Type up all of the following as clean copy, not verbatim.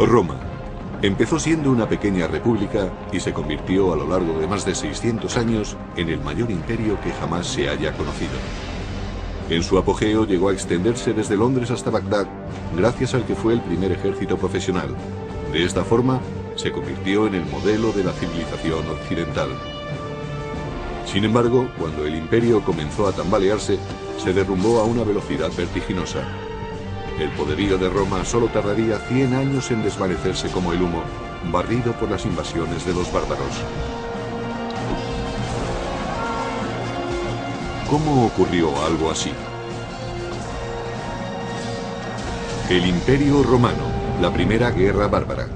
Roma empezó siendo una pequeña república y se convirtió a lo largo de más de 600 años en el mayor imperio que jamás se haya conocido. En su apogeo llegó a extenderse desde Londres hasta Bagdad, gracias al que fue el primer ejército profesional. De esta forma, se convirtió en el modelo de la civilización occidental. Sin embargo, cuando el imperio comenzó a tambalearse, se derrumbó a una velocidad vertiginosa. El poderío de Roma solo tardaría 100 años en desvanecerse como el humo, barrido por las invasiones de los bárbaros. ¿Cómo ocurrió algo así? El Imperio Romano, la primera guerra bárbara.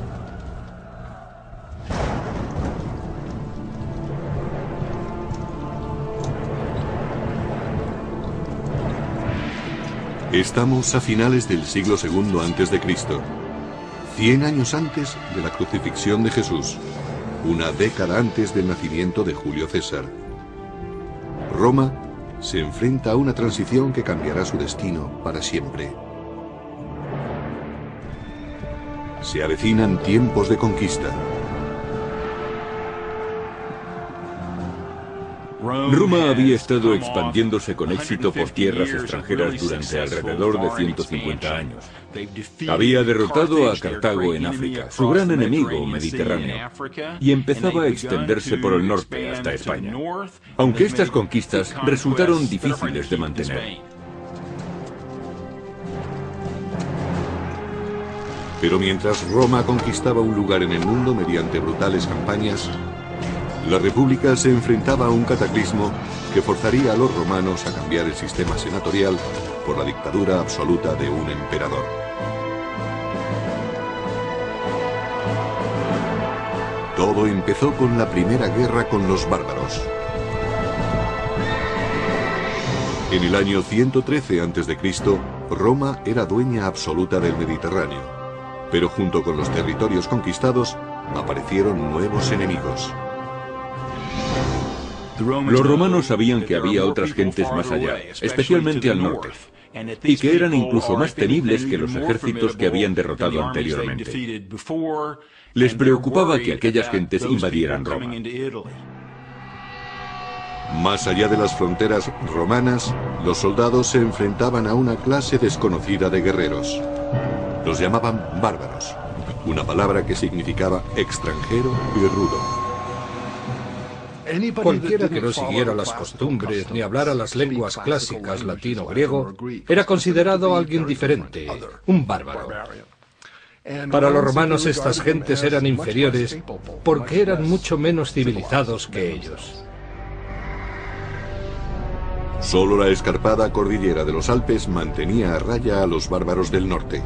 Estamos a finales del siglo II a.C., 100 años antes de la crucifixión de Jesús, una década antes del nacimiento de Julio César. Roma se enfrenta a una transición que cambiará su destino para siempre. Se avecinan tiempos de conquista. Roma había estado expandiéndose con éxito por tierras extranjeras durante alrededor de 150 años. Había derrotado a Cartago en África, su gran enemigo mediterráneo, y empezaba a extenderse por el norte hasta España, aunque estas conquistas resultaron difíciles de mantener. Pero mientras Roma conquistaba un lugar en el mundo mediante brutales campañas, la República se enfrentaba a un cataclismo que forzaría a los romanos a cambiar el sistema senatorial por la dictadura absoluta de un emperador. Todo empezó con la primera guerra con los bárbaros. En el año 113 a.C., Roma era dueña absoluta del Mediterráneo, pero junto con los territorios conquistados aparecieron nuevos enemigos. Los romanos sabían que había otras gentes más allá, especialmente al norte, y que eran incluso más temibles que los ejércitos que habían derrotado anteriormente. Les preocupaba que aquellas gentes invadieran Roma. Más allá de las fronteras romanas, los soldados se enfrentaban a una clase desconocida de guerreros. Los llamaban bárbaros, una palabra que significaba extranjero y rudo. Cualquiera que no siguiera las costumbres ni hablara las lenguas clásicas latín o griego era considerado alguien diferente, un bárbaro. Para los romanos estas gentes eran inferiores porque eran mucho menos civilizados que ellos. Solo la escarpada cordillera de los Alpes mantenía a raya a los bárbaros del norte.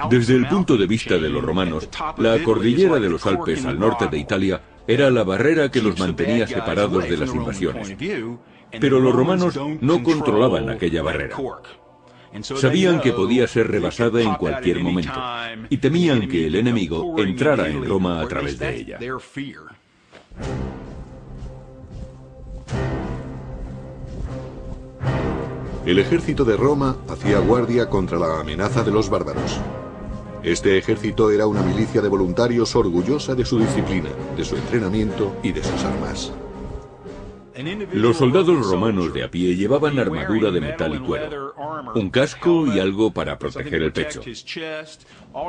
Desde el punto de vista de los romanos, la cordillera de los Alpes al norte de Italia era la barrera que los mantenía separados de las invasiones. Pero los romanos no controlaban aquella barrera. Sabían que podía ser rebasada en cualquier momento, y temían que el enemigo entrara en Roma a través de ella. El ejército de Roma hacía guardia contra la amenaza de los bárbaros. Este ejército era una milicia de voluntarios orgullosa de su disciplina, de su entrenamiento y de sus armas. Los soldados romanos de a pie llevaban armadura de metal y cuero, un casco y algo para proteger el pecho.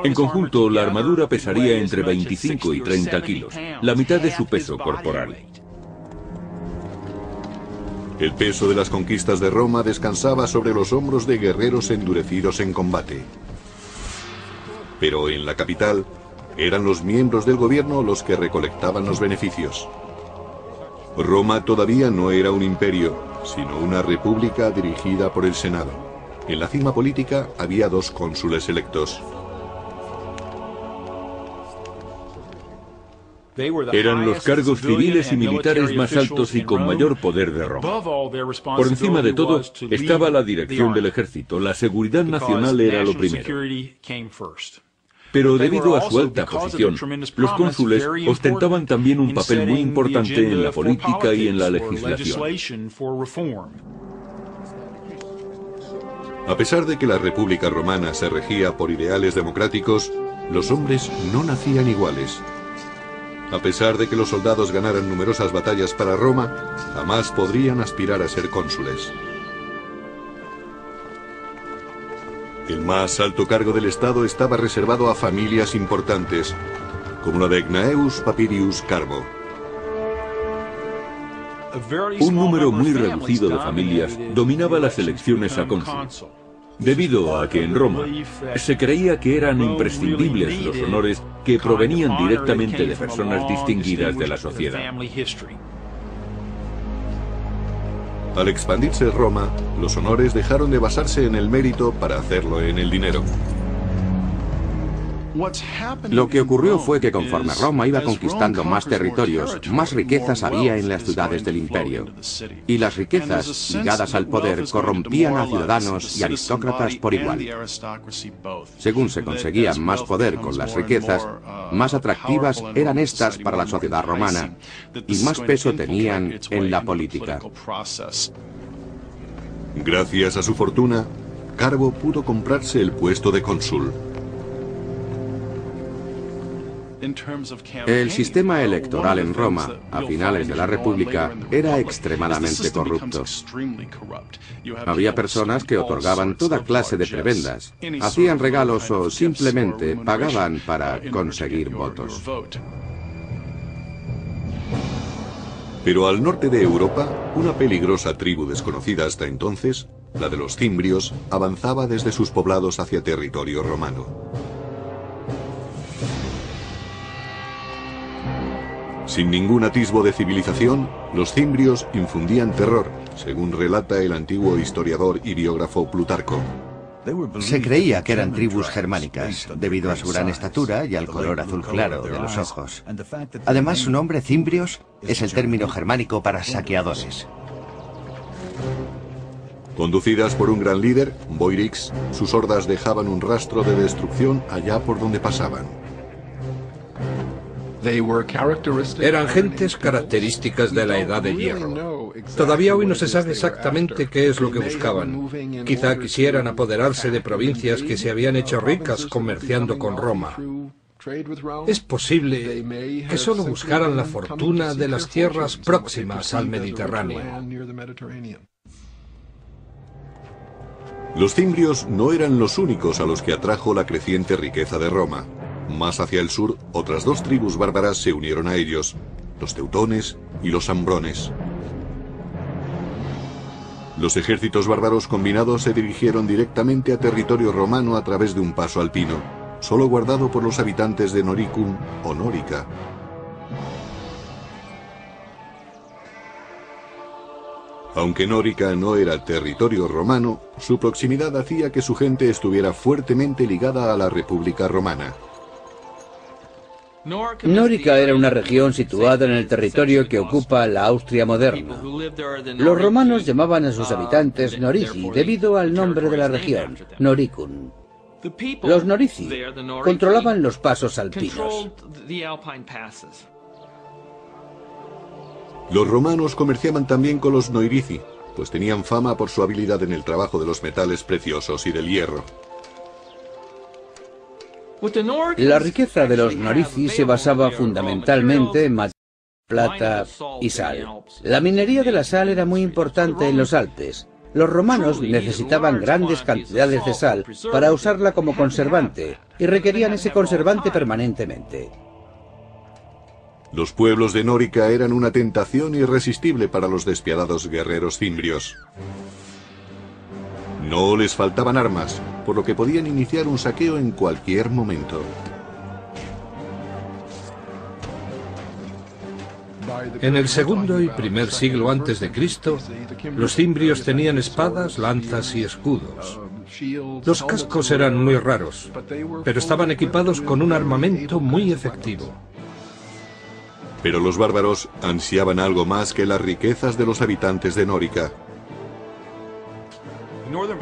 En conjunto, la armadura pesaría entre 25 y 30 kilos, la mitad de su peso corporal. El peso de las conquistas de Roma descansaba sobre los hombros de guerreros endurecidos en combate. Pero en la capital, eran los miembros del gobierno los que recolectaban los beneficios. Roma todavía no era un imperio, sino una república dirigida por el Senado. En la cima política había 2 cónsules electos. Eran los cargos civiles y militares más altos y con mayor poder de Roma. Por encima de todo estaba la dirección del ejército. La seguridad nacional era lo primero. Pero debido a su alta posición, los cónsules ostentaban también un papel muy importante en la política y en la legislación. A pesar de que la República Romana se regía por ideales democráticos, los hombres no nacían iguales. A pesar de que los soldados ganaran numerosas batallas para Roma, jamás podrían aspirar a ser cónsules. El más alto cargo del Estado estaba reservado a familias importantes, como la de Gnaeus Papirius Carbo. Un número muy reducido de familias dominaba las elecciones a cónsul, debido a que en Roma se creía que eran imprescindibles los honores que provenían directamente de personas distinguidas de la sociedad. Al expandirse Roma, los honores dejaron de basarse en el mérito para hacerlo en el dinero. Lo que ocurrió fue que conforme Roma iba conquistando más territorios, más riquezas había en las ciudades del imperio. Y las riquezas ligadas al poder corrompían a ciudadanos y aristócratas por igual. Según se conseguía más poder con las riquezas, más atractivas eran estas para la sociedad romana y más peso tenían en la política. Gracias a su fortuna, Carbo pudo comprarse el puesto de cónsul. El sistema electoral en Roma, a finales de la República, era extremadamente corrupto. Había personas que otorgaban toda clase de prebendas, hacían regalos o simplemente pagaban para conseguir votos. Pero al norte de Europa, una peligrosa tribu desconocida hasta entonces, la de los cimbrios, avanzaba desde sus poblados hacia territorio romano. Sin ningún atisbo de civilización, los cimbrios infundían terror, según relata el antiguo historiador y biógrafo Plutarco. Se creía que eran tribus germánicas, debido a su gran estatura y al color azul claro de los ojos. Además, su nombre, cimbrios, es el término germánico para saqueadores. Conducidas por un gran líder, Boirix, sus hordas dejaban un rastro de destrucción allá por donde pasaban. Eran gentes características de la Edad de Hierro. Todavía hoy no se sabe exactamente qué es lo que buscaban. Quizá quisieran apoderarse de provincias que se habían hecho ricas comerciando con Roma. Es posible que solo buscaran la fortuna de las tierras próximas al Mediterráneo. Los cimbrios no eran los únicos a los que atrajo la creciente riqueza de Roma. Más hacia el sur, otras dos tribus bárbaras se unieron a ellos, los teutones y los ambrones. Los ejércitos bárbaros combinados se dirigieron directamente a territorio romano a través de un paso alpino, solo guardado por los habitantes de Noricum o Nórica. Aunque Nórica no era territorio romano, su proximidad hacía que su gente estuviera fuertemente ligada a la República Romana. Nórica era una región situada en el territorio que ocupa la Austria moderna. Los romanos llamaban a sus habitantes Norici debido al nombre de la región, Noricum. Los Norici controlaban los pasos alpinos. Los romanos comerciaban también con los Noirici, pues tenían fama por su habilidad en el trabajo de los metales preciosos y del hierro. La riqueza de los Norici se basaba fundamentalmente en plata y sal. La minería de la sal era muy importante en los Alpes. Los romanos necesitaban grandes cantidades de sal para usarla como conservante y requerían ese conservante permanentemente. Los pueblos de Nórica eran una tentación irresistible para los despiadados guerreros cimbrios. No les faltaban armas, por lo que podían iniciar un saqueo en cualquier momento. En el segundo y primer siglo antes de Cristo, los cimbrios tenían espadas, lanzas y escudos. Los cascos eran muy raros, pero estaban equipados con un armamento muy efectivo. Pero los bárbaros ansiaban algo más que las riquezas de los habitantes de Nórica.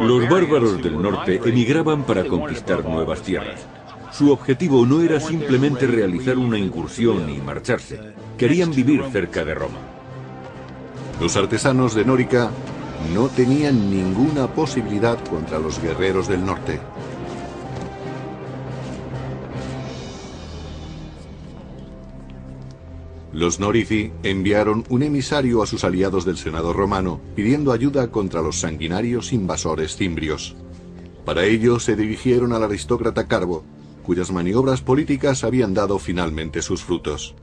Los bárbaros del norte emigraban para conquistar nuevas tierras. Su objetivo no era simplemente realizar una incursión y marcharse. Querían vivir cerca de Roma. Los artesanos de Nórica no tenían ninguna posibilidad contra los guerreros del norte. Los Norici enviaron un emisario a sus aliados del Senado romano pidiendo ayuda contra los sanguinarios invasores cimbrios. Para ello se dirigieron al aristócrata Carbo, cuyas maniobras políticas habían dado finalmente sus frutos.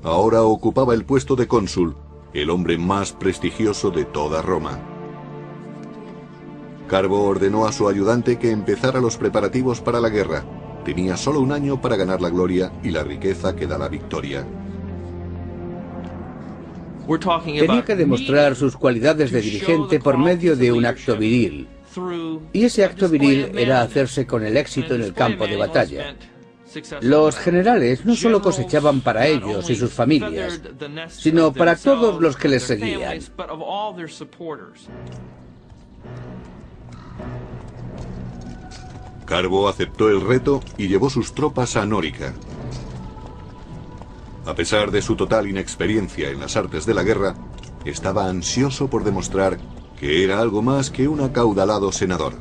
Ahora ocupaba el puesto de cónsul, el hombre más prestigioso de toda Roma. Carbo ordenó a su ayudante que empezara los preparativos para la guerra. Tenía solo un año para ganar la gloria y la riqueza que da la victoria. Tenía que demostrar sus cualidades de dirigente por medio de un acto viril. Y ese acto viril era hacerse con el éxito en el campo de batalla. Los generales no solo cosechaban para ellos y sus familias, sino para todos los que les seguían. Carbo aceptó el reto y llevó sus tropas a Nórica. A pesar de su total inexperiencia en las artes de la guerra, estaba ansioso por demostrar que era algo más que un acaudalado senador.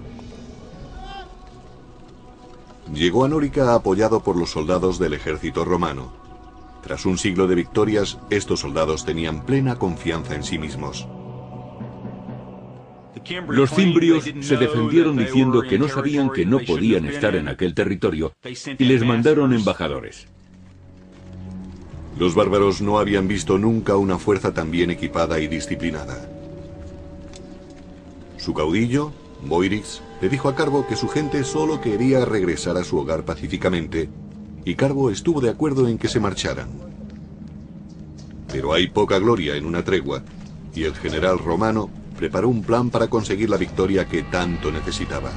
Llegó a Nórica apoyado por los soldados del ejército romano. Tras un siglo de victorias, estos soldados tenían plena confianza en sí mismos. Los cimbrios se defendieron diciendo que no sabían que no podían estar en aquel territorio y les mandaron embajadores. Los bárbaros no habían visto nunca una fuerza tan bien equipada y disciplinada. Su caudillo, Boirix, le dijo a Carbo que su gente solo quería regresar a su hogar pacíficamente, y Carbo estuvo de acuerdo en que se marcharan. Pero hay poca gloria en una tregua, y el general romano preparó un plan para conseguir la victoria que tanto necesitaba.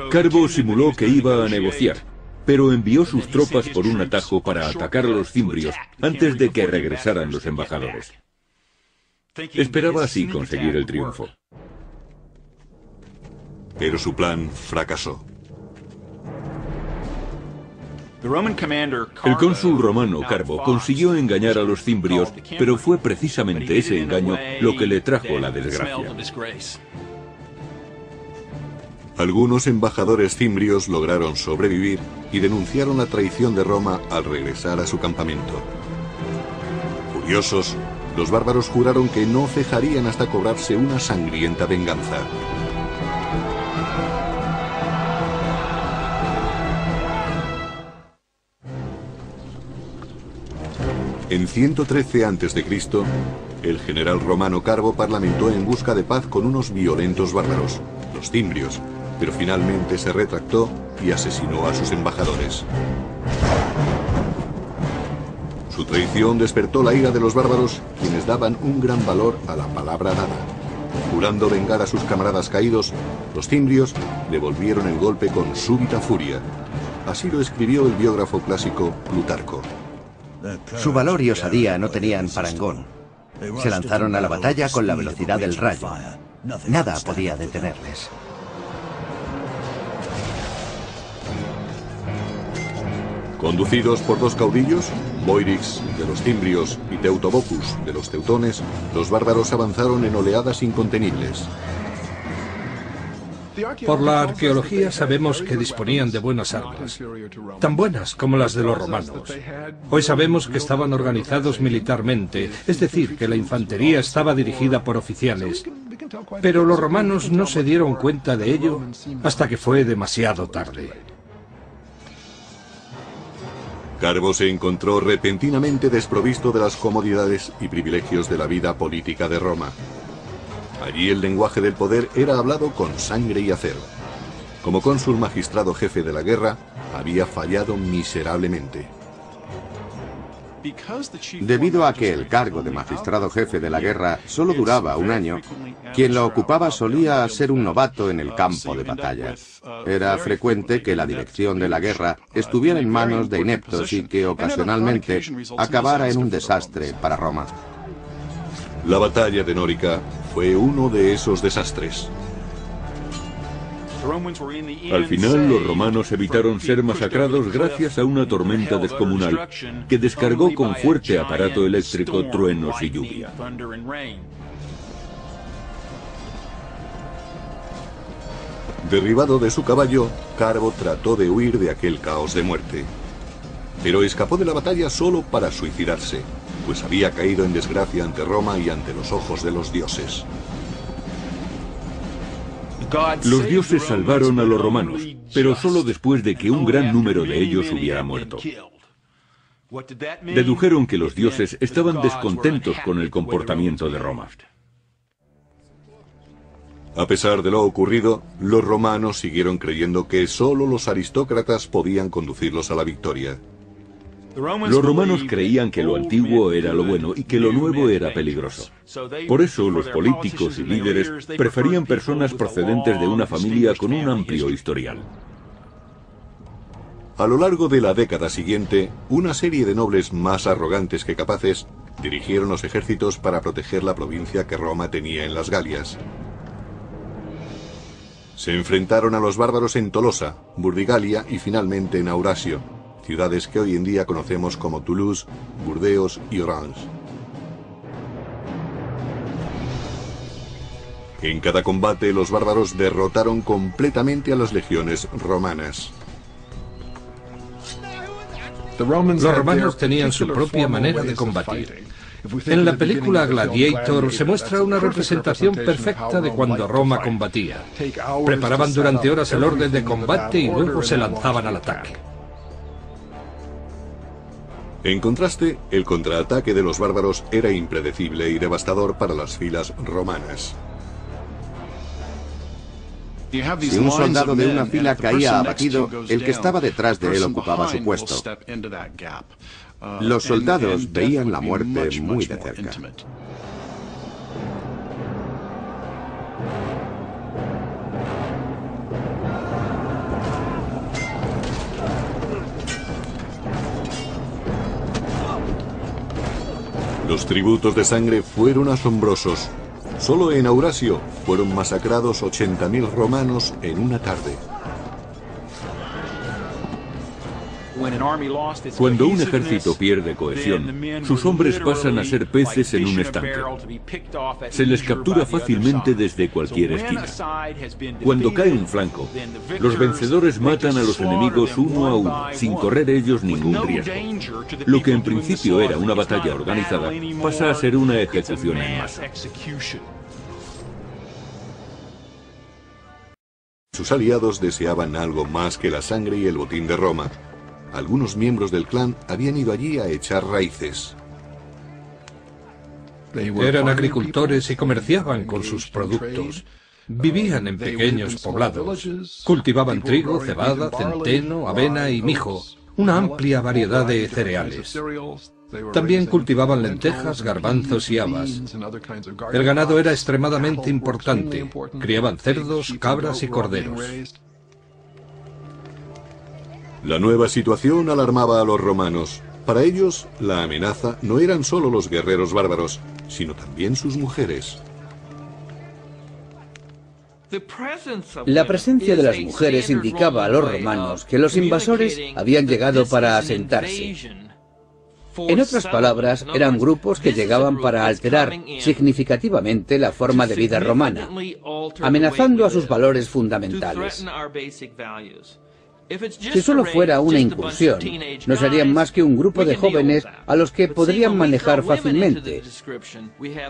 Carbo simuló que iba a negociar, pero envió sus tropas por un atajo para atacar a los cimbrios antes de que regresaran los embajadores. Esperaba así conseguir el triunfo. Pero su plan fracasó. El cónsul romano Carbo consiguió engañar a los cimbrios, pero fue precisamente ese engaño lo que le trajo la desgracia. Algunos embajadores cimbrios lograron sobrevivir y denunciaron la traición de Roma al regresar a su campamento. Furiosos, los bárbaros juraron que no cejarían hasta cobrarse una sangrienta venganza. En 113 a.C., el general romano Carbo parlamentó en busca de paz con unos violentos bárbaros, los cimbrios, pero finalmente se retractó y asesinó a sus embajadores. Su traición despertó la ira de los bárbaros, quienes daban un gran valor a la palabra dada. Jurando vengar a sus camaradas caídos, los cimbrios devolvieron el golpe con súbita furia. Así lo escribió el biógrafo clásico Plutarco. Su valor y osadía no tenían parangón. Se lanzaron a la batalla con la velocidad del rayo. Nada podía detenerles. Conducidos por dos caudillos, Boirix de los cimbrios y Teutobocus de los teutones, los bárbaros avanzaron en oleadas incontenibles. Por la arqueología sabemos que disponían de buenas armas, tan buenas como las de los romanos. Hoy sabemos que estaban organizados militarmente, es decir, que la infantería estaba dirigida por oficiales. Pero los romanos no se dieron cuenta de ello hasta que fue demasiado tarde. Carbo se encontró repentinamente desprovisto de las comodidades y privilegios de la vida política de Roma. Allí el lenguaje del poder era hablado con sangre y acero. Como cónsul magistrado jefe de la guerra, había fallado miserablemente. Debido a que el cargo de magistrado jefe de la guerra solo duraba un año, quien lo ocupaba solía ser un novato en el campo de batalla. Era frecuente que la dirección de la guerra estuviera en manos de ineptos y que ocasionalmente acabara en un desastre para Roma. La batalla de Nórica fue uno de esos desastres. Al final, los romanos evitaron ser masacrados gracias a una tormenta descomunal que descargó con fuerte aparato eléctrico truenos y lluvia. Derribado de su caballo, Carbo trató de huir de aquel caos de muerte. Pero escapó de la batalla solo para suicidarse, pues había caído en desgracia ante Roma y ante los ojos de los dioses. Los dioses salvaron a los romanos, pero solo después de que un gran número de ellos hubiera muerto. Dedujeron que los dioses estaban descontentos con el comportamiento de Roma. A pesar de lo ocurrido, los romanos siguieron creyendo que solo los aristócratas podían conducirlos a la victoria. Los romanos creían que lo antiguo era lo bueno y que lo nuevo era peligroso. Por eso los políticos y líderes preferían personas procedentes de una familia con un amplio historial. A lo largo de la década siguiente, una serie de nobles más arrogantes que capaces dirigieron los ejércitos para proteger la provincia que Roma tenía en las Galias. Se enfrentaron a los bárbaros en Tolosa, Burdigalia y finalmente en Aurasio, ciudades que hoy en día conocemos como Toulouse, Burdeos y Orange. En cada combate los bárbaros derrotaron completamente a las legiones romanas. Los romanos tenían su propia manera de combatir. En la película Gladiator se muestra una representación perfecta de cuando Roma combatía. Preparaban durante horas el orden de combate y luego se lanzaban al ataque. En contraste, el contraataque de los bárbaros era impredecible y devastador para las filas romanas. Si un soldado de una fila caía abatido, el que estaba detrás de él ocupaba su puesto. Los soldados veían la muerte muy de cerca. Los tributos de sangre fueron asombrosos. Solo en Aurasio fueron masacrados 80.000 romanos en una tarde. Cuando un ejército pierde cohesión, sus hombres pasan a ser peces en un estanque. Se les captura fácilmente desde cualquier esquina. Cuando cae un flanco, los vencedores matan a los enemigos uno a uno, sin correr ellos ningún riesgo. Lo que en principio era una batalla organizada, pasa a ser una ejecución en masa. Sus aliados deseaban algo más que la sangre y el botín de Roma. Algunos miembros del clan habían ido allí a echar raíces. Eran agricultores y comerciaban con sus productos. Vivían en pequeños poblados. Cultivaban trigo, cebada, centeno, avena y mijo, una amplia variedad de cereales. También cultivaban lentejas, garbanzos y habas. El ganado era extremadamente importante. Criaban cerdos, cabras y corderos. La nueva situación alarmaba a los romanos. Para ellos, la amenaza no eran solo los guerreros bárbaros, sino también sus mujeres. La presencia de las mujeres indicaba a los romanos que los invasores habían llegado para asentarse. En otras palabras, eran grupos que llegaban para alterar significativamente la forma de vida romana, amenazando a sus valores fundamentales. Si solo fuera una incursión, no serían más que un grupo de jóvenes a los que podrían manejar fácilmente.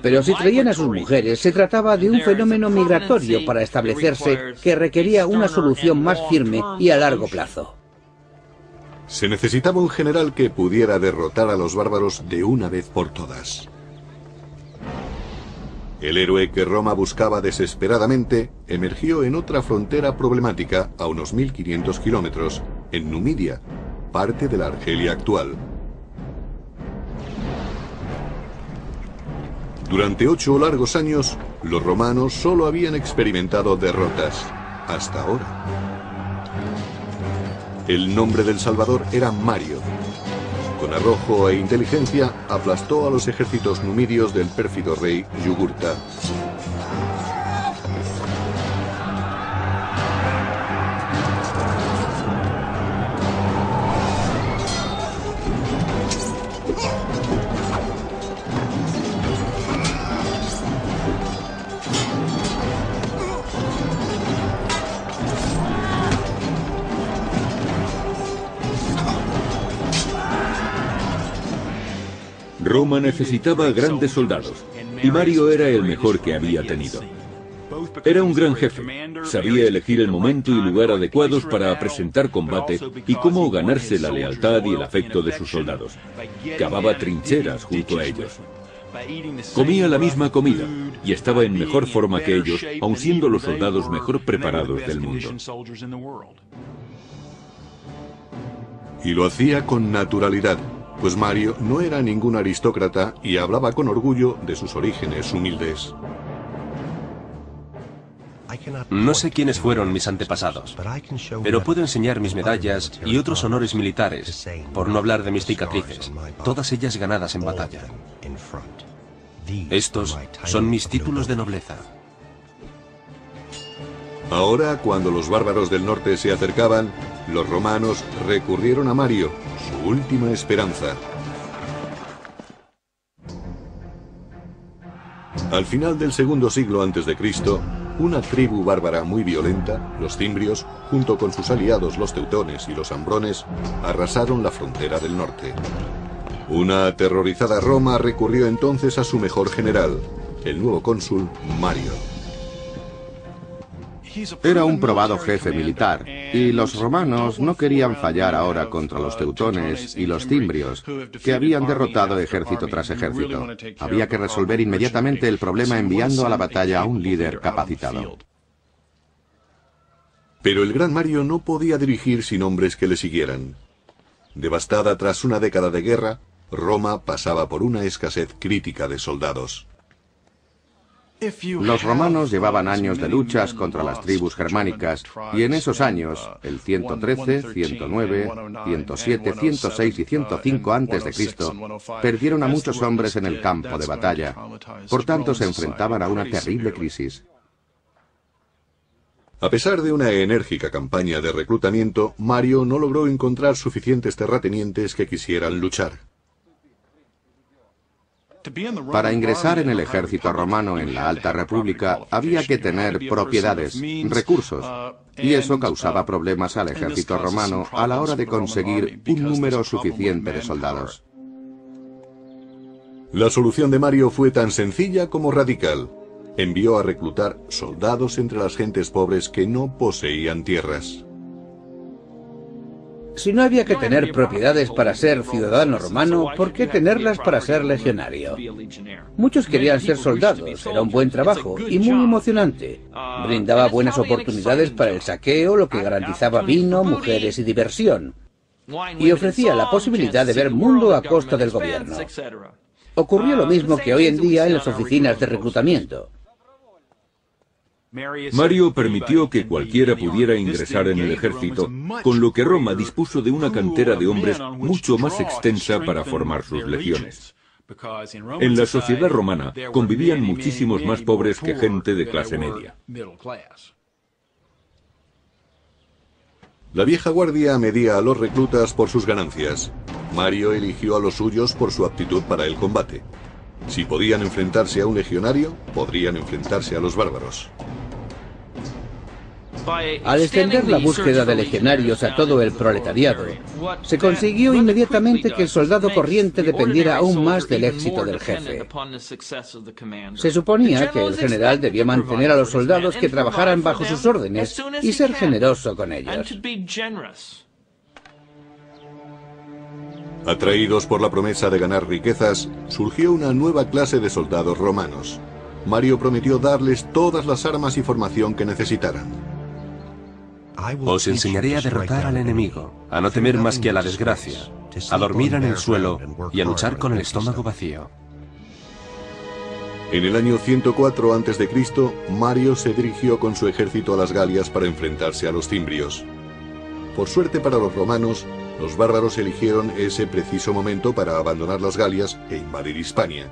Pero si traían a sus mujeres, se trataba de un fenómeno migratorio para establecerse que requería una solución más firme y a largo plazo. Se necesitaba un general que pudiera derrotar a los bárbaros de una vez por todas. El héroe que Roma buscaba desesperadamente emergió en otra frontera problemática a unos 1500 kilómetros, en Numidia, parte de la Argelia actual. Durante 8 largos años, los romanos solo habían experimentado derrotas, hasta ahora. El nombre del Salvador era Mario. Con arrojo e inteligencia, aplastó a los ejércitos numidios del pérfido rey Yugurta. Roma necesitaba grandes soldados, y Mario era el mejor que había tenido. Era un gran jefe, sabía elegir el momento y lugar adecuados para presentar combate y cómo ganarse la lealtad y el afecto de sus soldados. Cavaba trincheras junto a ellos. Comía la misma comida y estaba en mejor forma que ellos, aun siendo los soldados mejor preparados del mundo. Y lo hacía con naturalidad, pues Mario no era ningún aristócrata y hablaba con orgullo de sus orígenes humildes. No sé quiénes fueron mis antepasados, pero puedo enseñar mis medallas y otros honores militares, por no hablar de mis cicatrices, todas ellas ganadas en batalla. Estos son mis títulos de nobleza. Ahora, cuando los bárbaros del norte se acercaban, los romanos recurrieron a Mario, su última esperanza. Al final del segundo siglo a.C., una tribu bárbara muy violenta, los cimbrios, junto con sus aliados los teutones y los ambrones, arrasaron la frontera del norte. Una aterrorizada Roma recurrió entonces a su mejor general, el nuevo cónsul Mario. Era un probado jefe militar, y los romanos no querían fallar ahora contra los teutones y los cimbrios, que habían derrotado ejército tras ejército. Había que resolver inmediatamente el problema enviando a la batalla a un líder capacitado. Pero el gran Mario no podía dirigir sin hombres que le siguieran. Devastada tras una década de guerra, Roma pasaba por una escasez crítica de soldados. Los romanos llevaban años de luchas contra las tribus germánicas, y en esos años, el 113, 109, 107, 106 y 105 a.C., perdieron a muchos hombres en el campo de batalla. Por tanto, se enfrentaban a una terrible crisis. A pesar de una enérgica campaña de reclutamiento, Mario no logró encontrar suficientes terratenientes que quisieran luchar. Para ingresar en el ejército romano en la Alta República había que tener propiedades, recursos, y eso causaba problemas al ejército romano a la hora de conseguir un número suficiente de soldados. La solución de Mario fue tan sencilla como radical. Envió a reclutar soldados entre las gentes pobres que no poseían tierras. Si no había que tener propiedades para ser ciudadano romano, ¿por qué tenerlas para ser legionario? Muchos querían ser soldados, era un buen trabajo y muy emocionante. Brindaba buenas oportunidades para el saqueo, lo que garantizaba vino, mujeres y diversión. Y ofrecía la posibilidad de ver mundo a costa del gobierno. Ocurrió lo mismo que hoy en día en las oficinas de reclutamiento. Mario permitió que cualquiera pudiera ingresar en el ejército, con lo que Roma dispuso de una cantera de hombres mucho más extensa para formar sus legiones. En la sociedad romana convivían muchísimos más pobres que gente de clase media. La vieja guardia medía a los reclutas por sus ganancias. Mario eligió a los suyos por su aptitud para el combate. Si podían enfrentarse a un legionario, podrían enfrentarse a los bárbaros. Al extender la búsqueda de legionarios a todo el proletariado, se consiguió inmediatamente que el soldado corriente dependiera aún más del éxito del jefe. Se suponía que el general debía mantener a los soldados que trabajaran bajo sus órdenes y ser generoso con ellos. Atraídos por la promesa de ganar riquezas, surgió una nueva clase de soldados romanos. Mario prometió darles todas las armas y formación que necesitaran. Os enseñaré a derrotar al enemigo, a no temer más que a la desgracia, a dormir en el suelo y a luchar con el estómago vacío. En el año 104 a.C., Mario se dirigió con su ejército a las Galias para enfrentarse a los cimbrios. Por suerte para los romanos, los bárbaros eligieron ese preciso momento para abandonar las Galias e invadir Hispania.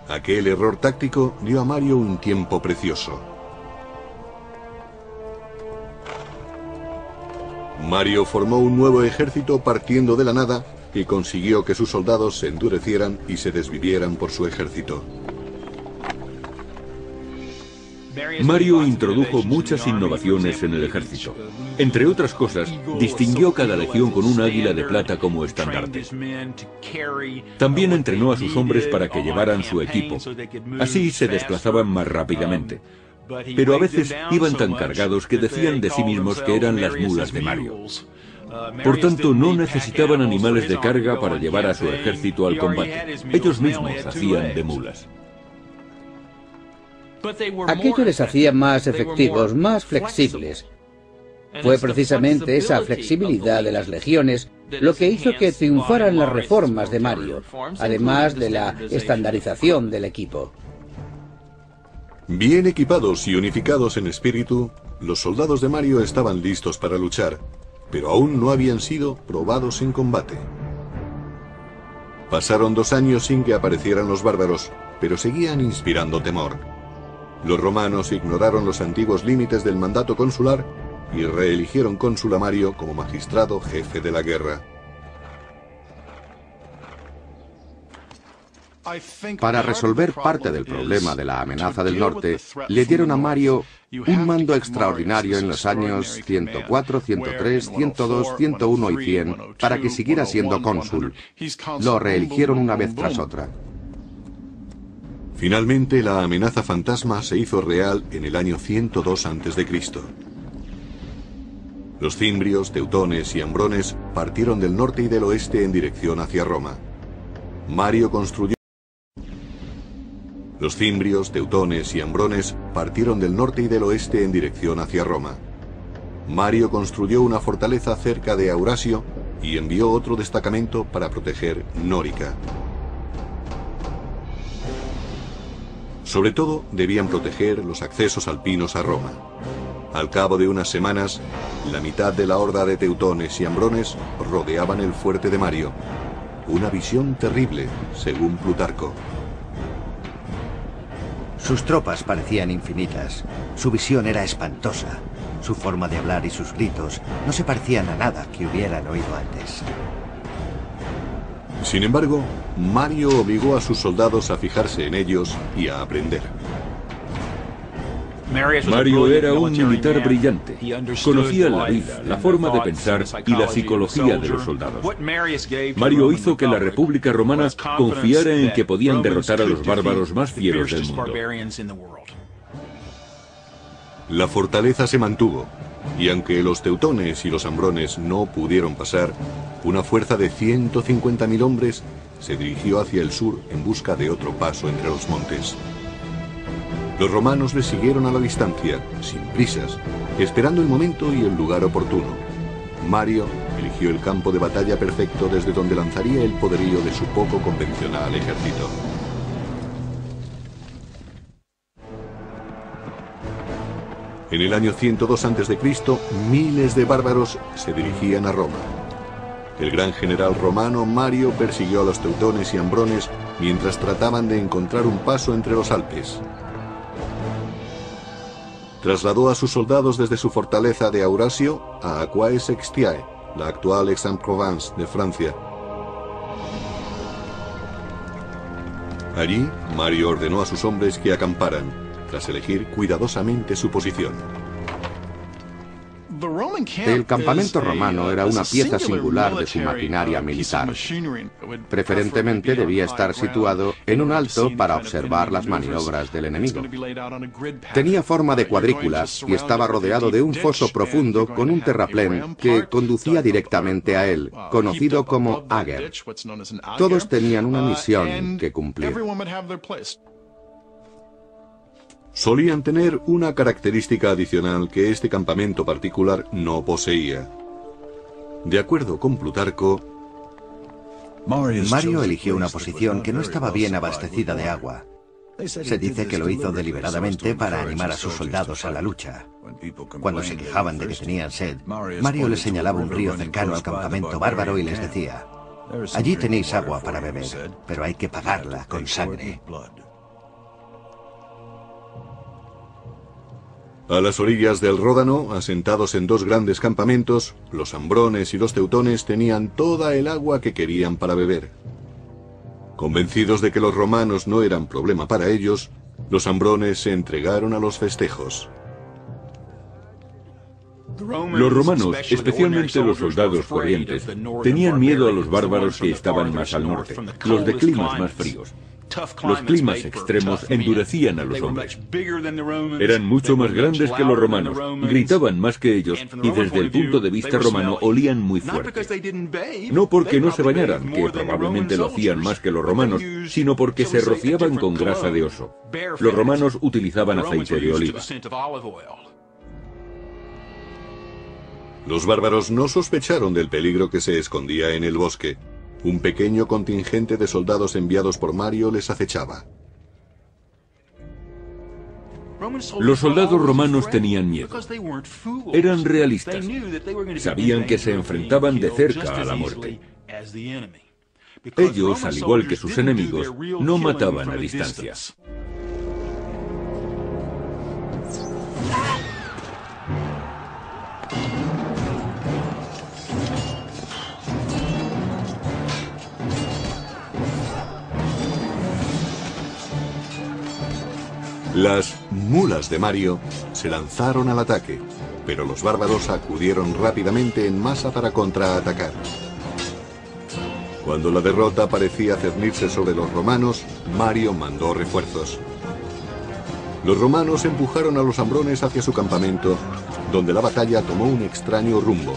Aquel error táctico dio a Mario un tiempo precioso. Mario formó un nuevo ejército partiendo de la nada y consiguió que sus soldados se endurecieran y se desvivieran por su ejército. Mario introdujo muchas innovaciones en el ejército. Entre otras cosas, distinguió cada legión con un águila de plata como estandarte. También entrenó a sus hombres para que llevaran su equipo. Así se desplazaban más rápidamente. Pero a veces iban tan cargados que decían de sí mismos que eran las mulas de Mario. Por tanto, no necesitaban animales de carga para llevar a su ejército al combate. Ellos mismos hacían de mulas. Aquello les hacía más efectivos, más flexibles. Fue precisamente esa flexibilidad de las legiones lo que hizo que triunfaran las reformas de Mario, además de la estandarización del equipo. Bien equipados y unificados en espíritu, los soldados de Mario estaban listos para luchar, pero aún no habían sido probados en combate. Pasaron 2 años sin que aparecieran los bárbaros, pero seguían inspirando temor. Los romanos ignoraron los antiguos límites del mandato consular y reeligieron cónsul a Mario como magistrado jefe de la guerra. Para resolver parte del problema de la amenaza del norte, le dieron a Mario un mando extraordinario en los años 104, 103, 102, 101 y 100 para que siguiera siendo cónsul. Lo reeligieron una vez tras otra. Finalmente, la amenaza fantasma se hizo real en el año 102 a.C. Los cimbrios, teutones y ambrones partieron del norte y del oeste en dirección hacia Roma. Mario construyó... Los cimbrios, teutones y ambrones partieron del norte y del oeste en dirección hacia Roma. Mario construyó una fortaleza cerca de Aurasio y envió otro destacamento para proteger Nórica. Sobre todo, debían proteger los accesos alpinos a Roma. Al cabo de unas semanas, la mitad de la horda de teutones y ambrones rodeaban el fuerte de Mario. Una visión terrible, según Plutarco. Sus tropas parecían infinitas. Su visión era espantosa. Su forma de hablar y sus gritos no se parecían a nada que hubieran oído antes. Sin embargo, Mario obligó a sus soldados a fijarse en ellos y a aprender. Mario era un militar brillante. Conocía la vida, la forma de pensar y la psicología de los soldados. Mario hizo que la República Romana confiara en que podían derrotar a los bárbaros más fieros del mundo. La fortaleza se mantuvo, y aunque los teutones y los ambrones no pudieron pasar, una fuerza de 150.000 hombres se dirigió hacia el sur en busca de otro paso entre los montes. Los romanos les siguieron a la distancia, sin prisas, esperando el momento y el lugar oportuno. Mario eligió el campo de batalla perfecto desde donde lanzaría el poderío de su poco convencional ejército. En el año 102 a.C., miles de bárbaros se dirigían a Roma. El gran general romano Mario persiguió a los teutones y ambrones mientras trataban de encontrar un paso entre los Alpes. Trasladó a sus soldados desde su fortaleza de Aurasio a Aquae-Sextiae, la actual Aix-en-Provence de Francia. Allí, Mario ordenó a sus hombres que acamparan, tras elegir cuidadosamente su posición. El campamento romano era una pieza singular de su maquinaria militar. Preferentemente debía estar situado en un alto para observar las maniobras del enemigo. Tenía forma de cuadrícula y estaba rodeado de un foso profundo con un terraplén que conducía directamente a él, conocido como Ager. Todos tenían una misión que cumplir. Solían tener una característica adicional que este campamento particular no poseía. De acuerdo con Plutarco, Mario eligió una posición que no estaba bien abastecida de agua. Se dice que lo hizo deliberadamente para animar a sus soldados a la lucha. Cuando se quejaban de que tenían sed, Mario les señalaba un río cercano al campamento bárbaro y les decía: allí tenéis agua para beber, pero hay que pagarla con sangre. A las orillas del Ródano, asentados en 2 grandes campamentos, los ambrones y los teutones tenían toda el agua que querían para beber. Convencidos de que los romanos no eran problema para ellos, Los hambrones se entregaron a los festejos. Los romanos, especialmente los soldados corrientes, tenían miedo a los bárbaros que estaban más al norte, los de climas más fríos. Los climas extremos endurecían a los hombres. Eran mucho más grandes que los romanos, gritaban más que ellos y desde el punto de vista romano olían muy fuerte. No porque no se bañaran, que probablemente lo hacían más que los romanos, sino porque se rociaban con grasa de oso. Los romanos utilizaban aceite de oliva. Los bárbaros no sospecharon del peligro que se escondía en el bosque. Un pequeño contingente de soldados enviados por Mario les acechaba. Los soldados romanos tenían miedo. Eran realistas. Sabían que se enfrentaban de cerca a la muerte. Ellos, al igual que sus enemigos, no mataban a distancia. Las mulas de Mario se lanzaron al ataque, pero los bárbaros acudieron rápidamente en masa para contraatacar. Cuando la derrota parecía cernirse sobre los romanos, Mario mandó refuerzos. Los romanos empujaron a los hambrones hacia su campamento, donde la batalla tomó un extraño rumbo.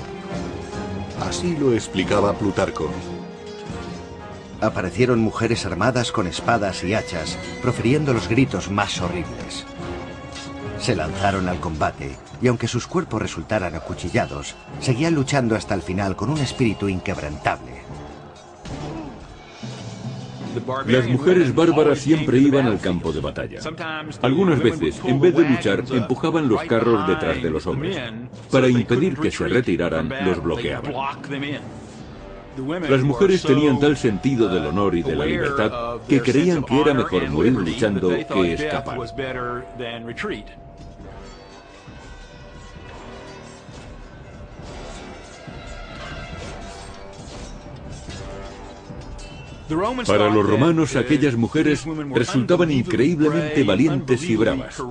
Así lo explicaba Plutarco. Aparecieron mujeres armadas con espadas y hachas, profiriendo los gritos más horribles. Se lanzaron al combate, y aunque sus cuerpos resultaran acuchillados, seguían luchando hasta el final con un espíritu inquebrantable. Las mujeres bárbaras siempre iban al campo de batalla. Algunas veces, en vez de luchar, empujaban los carros detrás de los hombres. Para impedir que se retiraran, los bloqueaban. Las mujeres tenían tal sentido del honor y de la libertad que creían que era mejor morir luchando que escapar. Para los romanos, aquellas mujeres resultaban increíblemente valientes y bravas.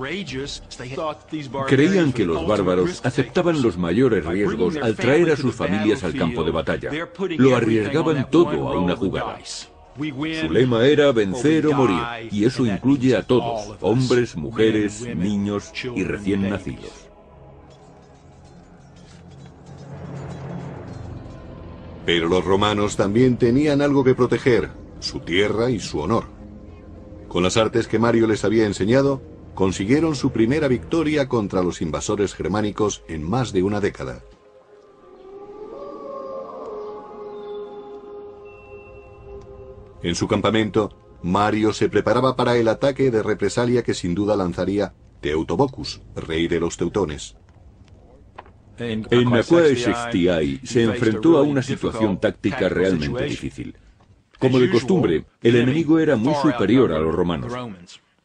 Creían que los bárbaros aceptaban los mayores riesgos al traer a sus familias al campo de batalla. Lo arriesgaban todo a una jugada. Su lema era vencer o morir, y eso incluye a todos, hombres, mujeres, niños y recién nacidos. Pero los romanos también tenían algo que proteger, su tierra y su honor. Con las artes que Mario les había enseñado, consiguieron su primera victoria contra los invasores germánicos en más de una década. En su campamento, Mario se preparaba para el ataque de represalia que sin duda lanzaría Teutobochus, rey de los teutones. En Aquae Sextiae se enfrentó a una situación táctica realmente difícil. Como de costumbre, el enemigo era muy superior a los romanos.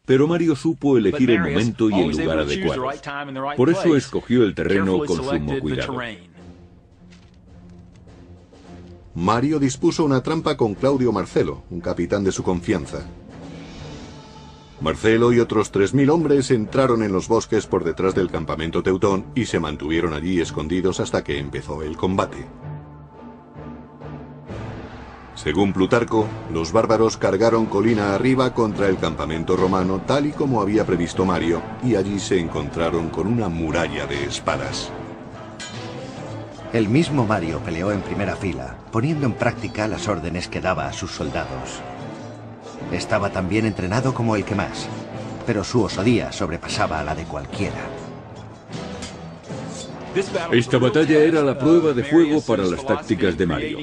Pero Mario supo elegir el momento y el lugar adecuados. Por eso escogió el terreno con sumo cuidado. Mario dispuso una trampa con Claudio Marcelo, un capitán de su confianza. Marcelo y otros 3000 hombres entraron en los bosques por detrás del campamento teutón y se mantuvieron allí escondidos hasta que empezó el combate. Según Plutarco, los bárbaros cargaron colina arriba contra el campamento romano tal y como había previsto Mario, y allí se encontraron con una muralla de espadas. El mismo Mario peleó en primera fila, poniendo en práctica las órdenes que daba a sus soldados. Estaba tan bien entrenado como el que más, pero su osadía sobrepasaba a la de cualquiera. Esta batalla era la prueba de fuego para las tácticas de Mario.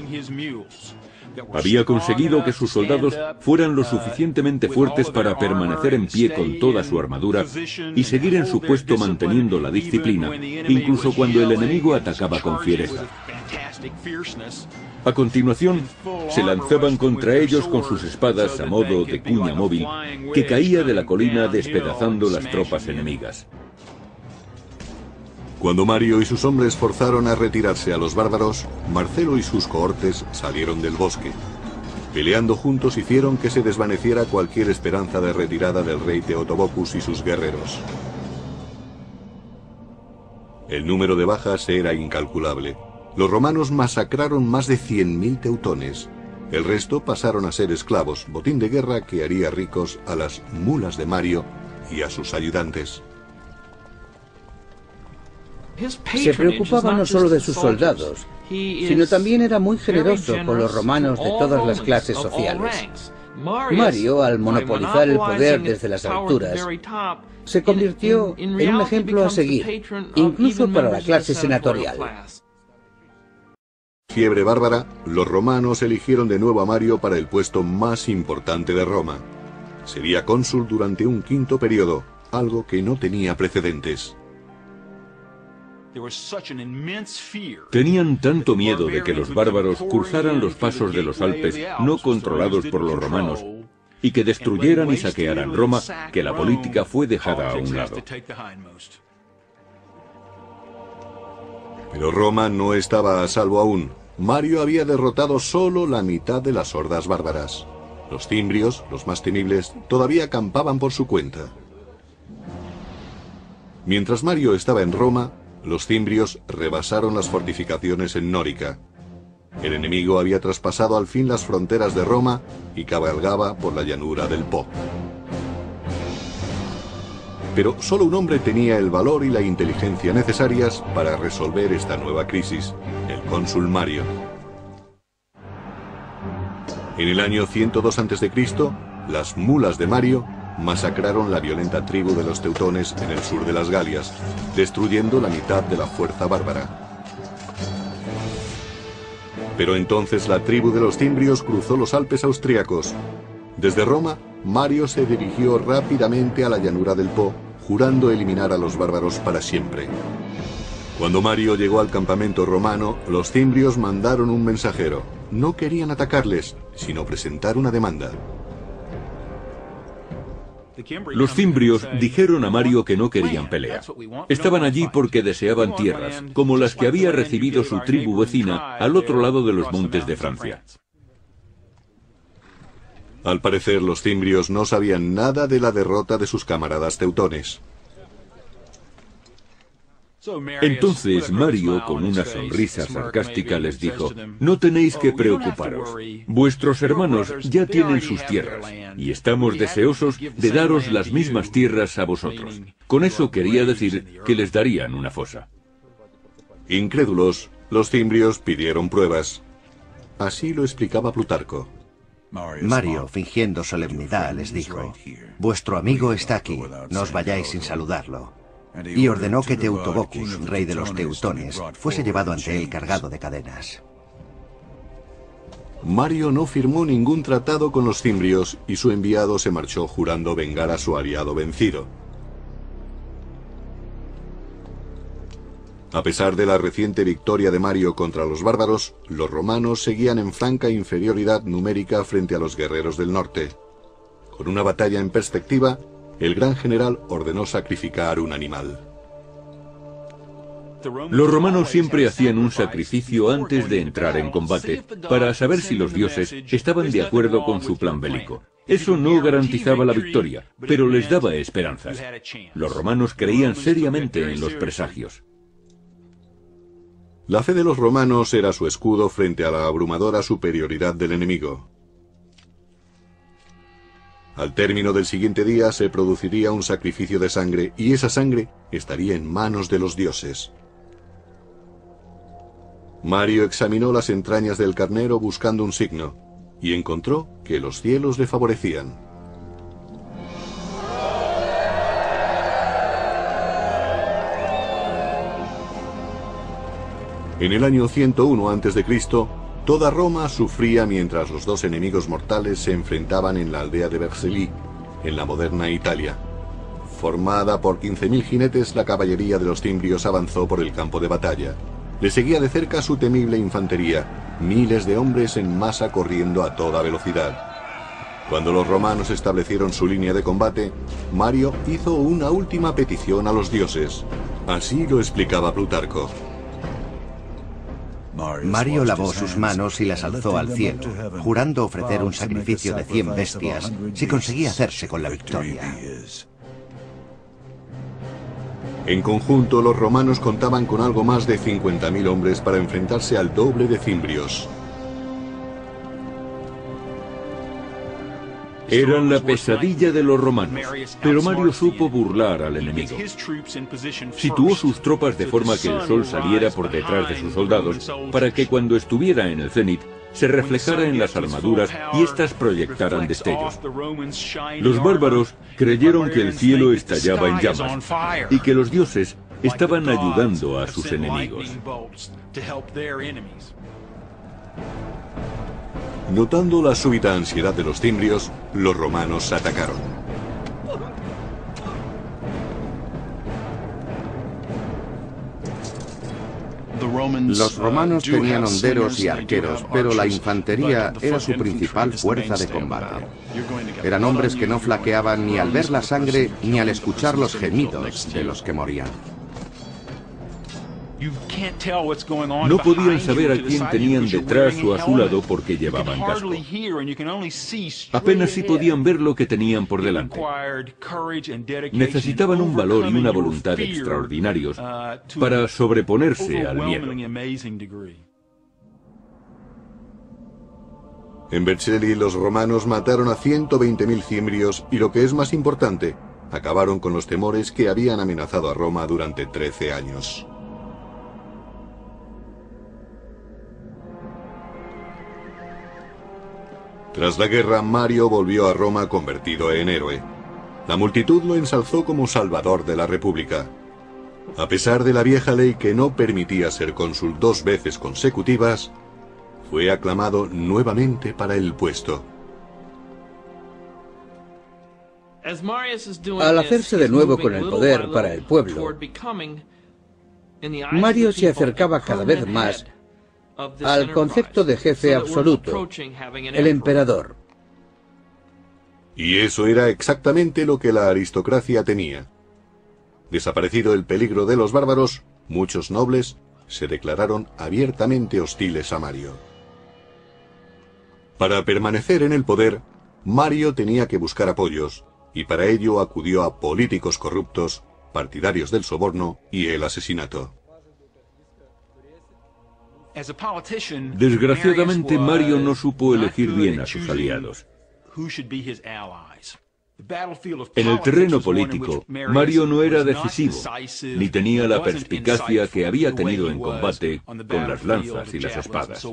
Había conseguido que sus soldados fueran lo suficientemente fuertes para permanecer en pie con toda su armadura y seguir en su puesto manteniendo la disciplina, incluso cuando el enemigo atacaba con fiereza. A continuación, se lanzaban contra ellos con sus espadas a modo de cuña móvil que caía de la colina despedazando las tropas enemigas. Cuando Mario y sus hombres forzaron a retirarse a los bárbaros, Marcelo y sus cohortes salieron del bosque. Peleando juntos hicieron que se desvaneciera cualquier esperanza de retirada del rey Teutobokus y sus guerreros. El número de bajas era incalculable. Los romanos masacraron más de 100.000 teutones. El resto pasaron a ser esclavos, botín de guerra que haría ricos a las mulas de Mario y a sus ayudantes. Se preocupaba no solo de sus soldados, sino también era muy generoso con los romanos de todas las clases sociales. Mario, al monopolizar el poder desde las alturas, se convirtió en un ejemplo a seguir, incluso para la clase senatorial. Fiebre bárbara, los romanos eligieron de nuevo a Mario para el puesto más importante de Roma. Sería cónsul durante un quinto periodo, algo que no tenía precedentes. Tenían tanto miedo de que los bárbaros cruzaran los pasos de los Alpes no controlados por los romanos y que destruyeran y saquearan Roma, que la política fue dejada a un lado. Pero Roma no estaba a salvo aún. Mario había derrotado solo la mitad de las hordas bárbaras. Los cimbrios, los más temibles, todavía acampaban por su cuenta. Mientras Mario estaba en Roma, los cimbrios rebasaron las fortificaciones en Nórica. El enemigo había traspasado al fin las fronteras de Roma y cabalgaba por la llanura del Po. Pero solo un hombre tenía el valor y la inteligencia necesarias para resolver esta nueva crisis, el cónsul Mario. En el año 102 a.C., las mulas de Mario masacraron la violenta tribu de los teutones en el sur de las Galias, destruyendo la mitad de la fuerza bárbara. Pero entonces la tribu de los cimbrios cruzó los Alpes austríacos. Desde Roma, Mario se dirigió rápidamente a la llanura del Po, jurando eliminar a los bárbaros para siempre. Cuando Mario llegó al campamento romano, los cimbrios mandaron un mensajero. No querían atacarles, sino presentar una demanda. Los cimbrios dijeron a Mario que no querían pelea. Estaban allí porque deseaban tierras, como las que había recibido su tribu vecina al otro lado de los montes de Francia. Al parecer, los cimbrios no sabían nada de la derrota de sus camaradas teutones. Entonces Mario, con una sonrisa sarcástica, les dijo: no tenéis que preocuparos. Vuestros hermanos ya tienen sus tierras, y estamos deseosos de daros las mismas tierras a vosotros. Con eso quería decir que les darían una fosa. Incrédulos, los cimbrios pidieron pruebas. Así lo explicaba Plutarco. Mario, fingiendo solemnidad, les dijo: vuestro amigo está aquí, no os vayáis sin saludarlo. Y ordenó que Teutobokus, rey de los teutones, fuese llevado ante él cargado de cadenas. Mario no firmó ningún tratado con los cimbrios y su enviado se marchó jurando vengar a su aliado vencido. A pesar de la reciente victoria de Mario contra los bárbaros, los romanos seguían en franca inferioridad numérica frente a los guerreros del norte. Con una batalla en perspectiva, el gran general ordenó sacrificar un animal. Los romanos siempre hacían un sacrificio antes de entrar en combate, para saber si los dioses estaban de acuerdo con su plan bélico. Eso no garantizaba la victoria, pero les daba esperanzas. Los romanos creían seriamente en los presagios. La fe de los romanos era su escudo frente a la abrumadora superioridad del enemigo. Al término del siguiente día se produciría un sacrificio de sangre y esa sangre estaría en manos de los dioses. Mario examinó las entrañas del carnero buscando un signo y encontró que los cielos le favorecían. En el año 101 a.C., toda Roma sufría mientras los dos enemigos mortales se enfrentaban en la aldea de Vercelli, en la moderna Italia. Formada por 15.000 jinetes, la caballería de los cimbrios avanzó por el campo de batalla. Le seguía de cerca su temible infantería, miles de hombres en masa corriendo a toda velocidad. Cuando los romanos establecieron su línea de combate, Mario hizo una última petición a los dioses. Así lo explicaba Plutarco. Mario lavó sus manos y las alzó al cielo, jurando ofrecer un sacrificio de 100 bestias si conseguía hacerse con la victoria. En conjunto, los romanos contaban con algo más de 50.000 hombres para enfrentarse al doble de cimbrios. Eran la pesadilla de los romanos, pero Mario supo burlar al enemigo. Situó sus tropas de forma que el sol saliera por detrás de sus soldados, para que cuando estuviera en el cenit, se reflejara en las armaduras y éstas proyectaran destellos. Los bárbaros creyeron que el cielo estallaba en llamas y que los dioses estaban ayudando a sus enemigos. Notando la súbita ansiedad de los cimbrios, los romanos atacaron. Los romanos tenían honderos y arqueros, pero la infantería era su principal fuerza de combate. Eran hombres que no flaqueaban ni al ver la sangre ni al escuchar los gemidos de los que morían. No podían saber a quién tenían detrás o a su lado porque llevaban casco. Apenas si podían ver lo que tenían por delante. Necesitaban un valor y una voluntad extraordinarios para sobreponerse al miedo. En Vercelli, los romanos mataron a 120.000 cimbrios y, lo que es más importante, acabaron con los temores que habían amenazado a Roma durante 13 años. Tras la guerra, Mario volvió a Roma convertido en héroe. La multitud lo ensalzó como salvador de la República. A pesar de la vieja ley que no permitía ser cónsul 2 veces consecutivas, fue aclamado nuevamente para el puesto. Al hacerse de nuevo con el poder para el pueblo, Mario se acercaba cada vez más al concepto de jefe absoluto, el emperador. Y eso era exactamente lo que la aristocracia temía. Desaparecido el peligro de los bárbaros, muchos nobles se declararon abiertamente hostiles a Mario. Para permanecer en el poder, Mario tenía que buscar apoyos, y para ello acudió a políticos corruptos, partidarios del soborno y el asesinato. Desgraciadamente, Mario no supo elegir bien a sus aliados. En el terreno político, Mario no era decisivo, ni tenía la perspicacia que había tenido en combate con las lanzas y las espadas.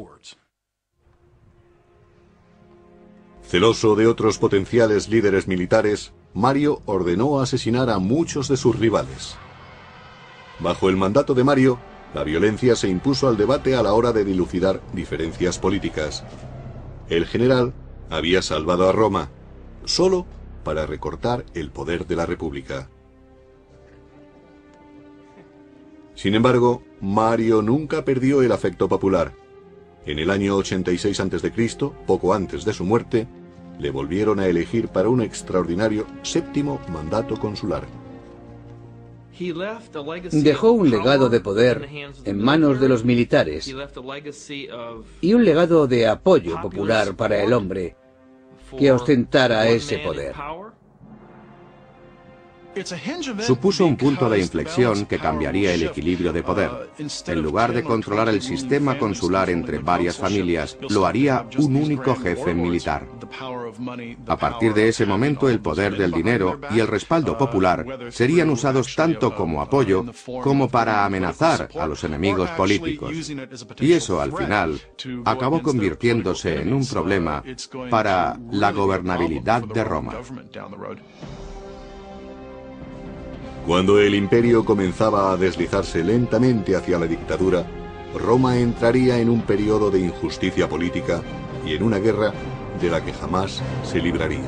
Celoso de otros potenciales líderes militares, Mario ordenó asesinar a muchos de sus rivales. Bajo el mandato de Mario, la violencia se impuso al debate a la hora de dilucidar diferencias políticas. El general había salvado a Roma, solo para recortar el poder de la República. Sin embargo, Mario nunca perdió el afecto popular. En el año 86 a.C., poco antes de su muerte, le volvieron a elegir para un extraordinario 7º mandato consular. Dejó un legado de poder en manos de los militares y un legado de apoyo popular para el hombre que ostentara ese poder. Supuso un punto de inflexión que cambiaría el equilibrio de poder. En lugar de controlar el sistema consular entre varias familias, lo haría un único jefe militar. A partir de ese momento, el poder del dinero y el respaldo popular serían usados tanto como apoyo como para amenazar a los enemigos políticos. Y eso, al final, acabó convirtiéndose en un problema para la gobernabilidad de Roma. Cuando el imperio comenzaba a deslizarse lentamente hacia la dictadura, Roma entraría en un periodo de injusticia política y en una guerra de la que jamás se libraría.